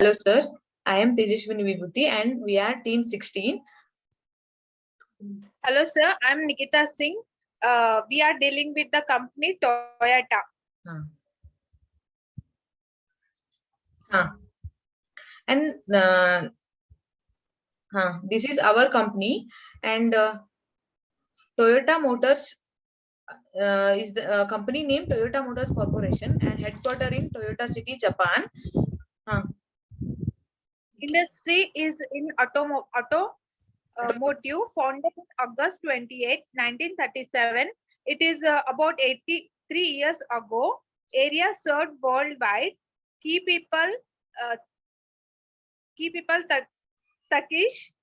Hello, sir. I am Tejashwini Vibhuti and we are team 16. Hello, sir. I'm Nikita Singh. We are dealing with the company Toyota. And this is our company, and Toyota Motors is the company name Toyota Motors Corporation and headquartered in Toyota City, Japan. Industry is in automotive, founded August 28, 1937. It is about 83 years ago. Area served worldwide. Key people Turkish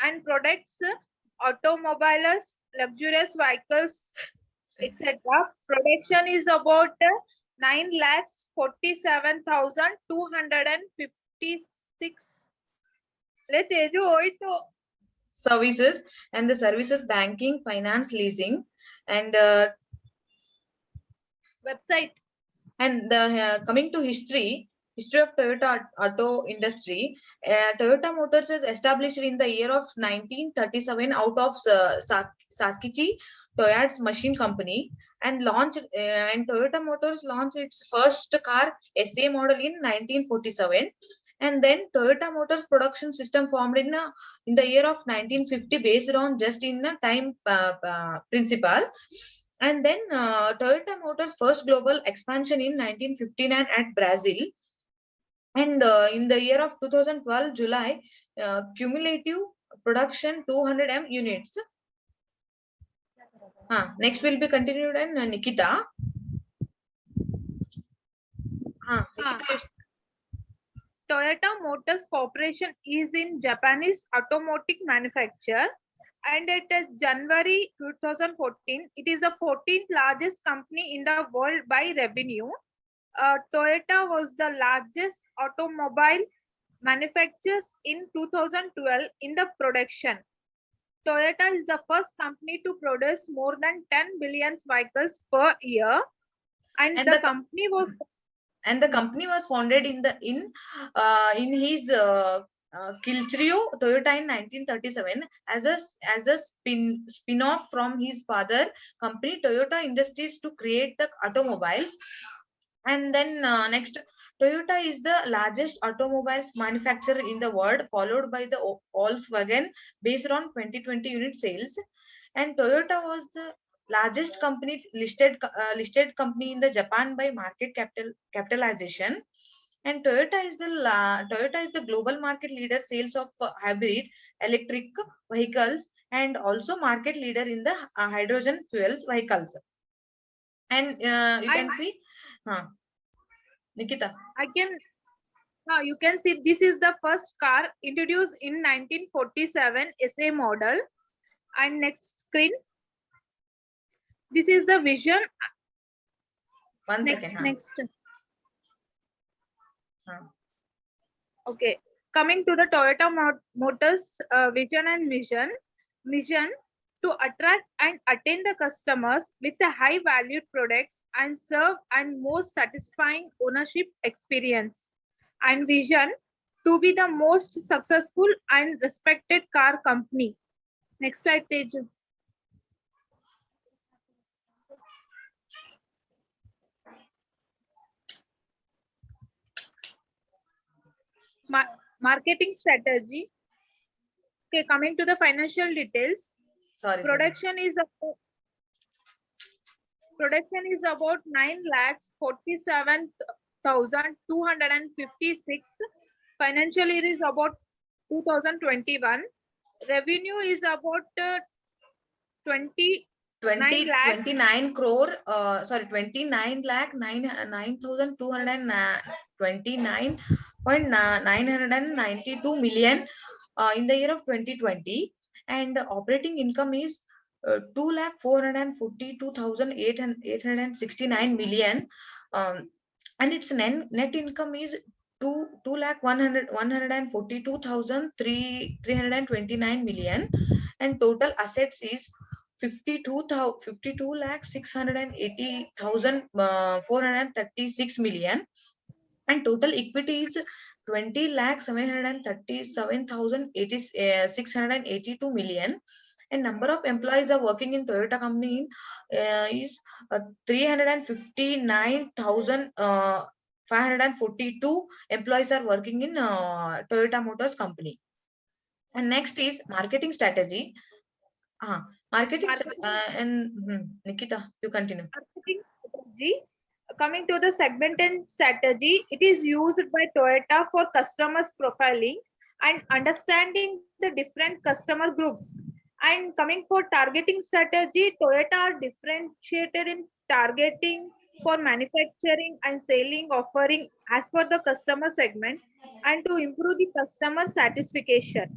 and products, automobiles, luxurious vehicles, etc. Production is about 9,47,256. Services and the services banking, finance, leasing, and website. And the coming to history of Toyota auto industry, Toyota Motors is established in the year of 1937 out of Sakichi Toyota's machine company, and and Toyota Motors launched its first car SA model in 1947. And then Toyota Motors production system formed in the year of 1950 based on just in a time principle. And then Toyota Motors first global expansion in 1959 at Brazil. And in the year of 2012 July, cumulative production 200 units. Next will be continued and Nikita. Nikita. Toyota Motors Corporation is in Japanese automotive manufacturer, and it is January 2014. It is the 14th largest company in the world by revenue. Toyota was the largest automobile manufacturers in 2012 in the production. Toyota is the first company to produce more than 10 billion vehicles per year, and the company was founded in his Kilchrio Toyota in 1937 as a spin-off from his father company Toyota Industries to create the automobiles. And then next, Toyota is the largest automobiles manufacturer in the world, followed by the Volkswagen based on 2020 unit sales. And Toyota was the largest company listed company in the Japan by market capitalization. And Toyota is the global market leader sales of hybrid electric vehicles, and also market leader in the hydrogen fuels vehicles. And you can see Nikita. You can see this is the first car introduced in 1947 SA model. And next screen. This is the vision. Next. Okay. Coming to the Toyota Motors vision and mission. Mission to attract and attain the customers with the high valued products and serve and most satisfying ownership experience. And vision to be the most successful and respected car company. Next slide, Teju. Marketing strategy. Okay, coming to the financial details. Production is about 9,47,256. Financial year is about 2021. Revenue is about 29 crore. 29 lakh 9,229.992 million in the year of 2020, and operating income is 2,442,869 million, and its net income is 2,142,329 million, and total assets is 52,680,436 million, and total equity is 20,737,682 million. And number of employees are working in Toyota company is 359,542 employees are working in Toyota Motors company. And next is marketing strategy. Marketing and Nikita, you continue. Marketing strategy. Coming to the segmenting strategy, it is used by Toyota for customers profiling and understanding the different customer groups. And coming for targeting strategy, Toyota are differentiated in targeting for manufacturing and selling offering as per the customer segment and to improve the customer satisfaction.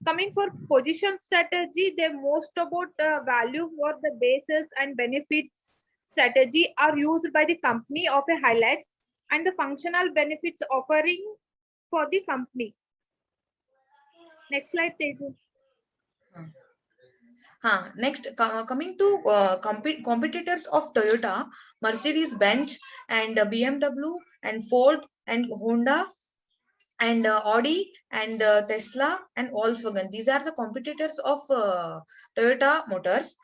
Coming for position strategy, they most about value for the basis and benefits strategy are used by the company of a highlights and the functional benefits offering for the company. Next slide, Teju. Next, coming to competitors of Toyota, Mercedes-Benz and BMW and Ford and Honda and Audi and Tesla and Volkswagen. These are the competitors of Toyota Motors.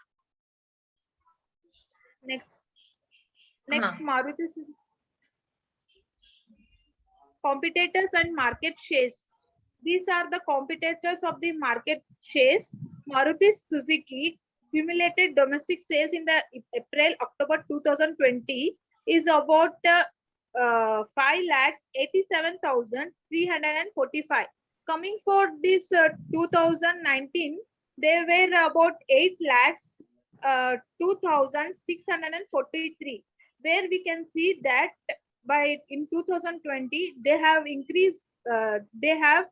Next, Maruti competitors and market shares. These are the competitors of the market shares. Maruti Suzuki cumulated domestic sales in the April-October 2020 is about 5,87,345. Coming for this 2019, they were about 8,02,643, where we can see that by in 2020 they have increased, they have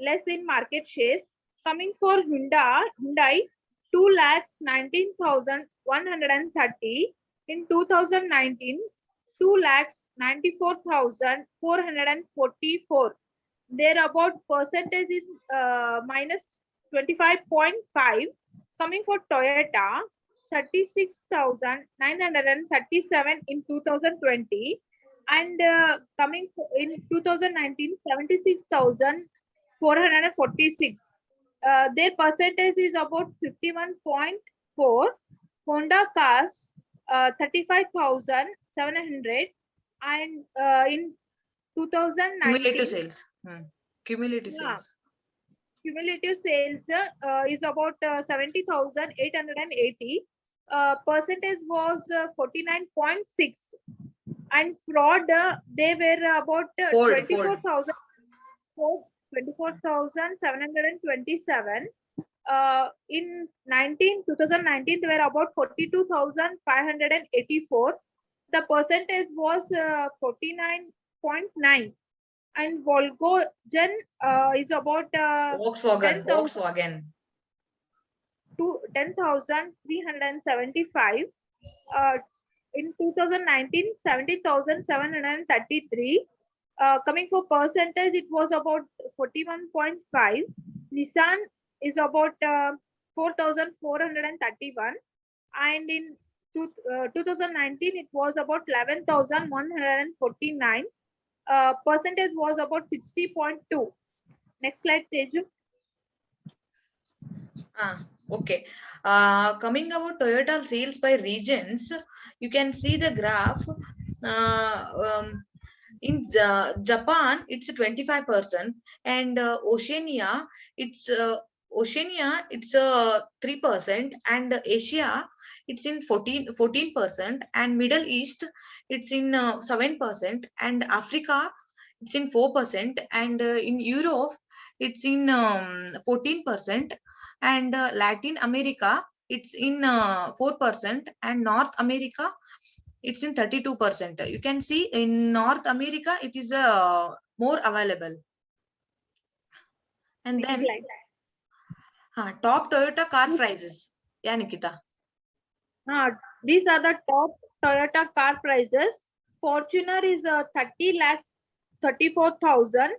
less in market shares. Coming for Hyundai 2,19,130 in 2019, 2,94,444. Their about percentage is minus 25.5. Coming for Toyota 36,937 in 2020 and coming in 2019 76,446. Their percentage is about 51.4. Honda cars 35,700 and in 2019 cumulative sales. Cumulative sales. Cumulative sales is about 70,880. Percentage was 49.6. And fraud, they were about 24,727. In 2019, they were about 42,584. The percentage was 49.9. And Volkswagen is about Volkswagen. 10,375. In 2019, 70,733. Coming for percentage, it was about 41.5. Nissan is about 4,431. And in 2019, it was about 11,149. Percentage was about 60.2. Next slide, Teju. Okay. Coming about Toyota sales by regions, you can see the graph. In Japan, it's 25%, and Oceania, it's 3%, and Asia, it's in 14%, and Middle East, it's in 7%, and Africa, it's in 4%, and in Europe, it's in 14%, and Latin America, it's in 4%, and North America, it's in 32%. You can see in North America, it is more available. And then top Toyota car prices. Yeah, Nikita. These are the top Toyota car prices. Fortuner is 30,34,000.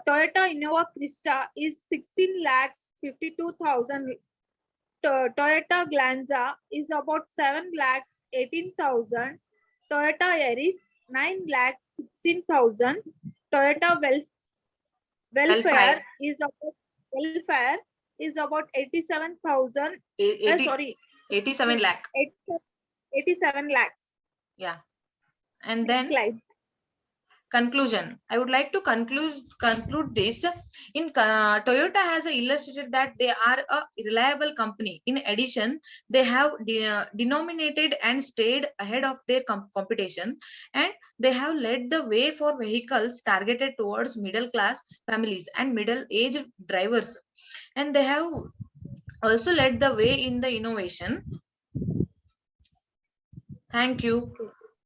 Toyota Innova Crista is 16,52,000. Toyota Glanza is about 7,18,000. Toyota Yaris 9,16,000. Toyota welfare is about 87,000. 87 lakh. 87 lakhs. Yeah. And Next then slide. conclusion. I would like to conclude this. In Toyota has illustrated that they are a reliable company. In addition, they have denominated and stayed ahead of their competition, and they have led the way for vehicles targeted towards middle class families and middle aged drivers, and they have also led the way in the innovation. Thank you.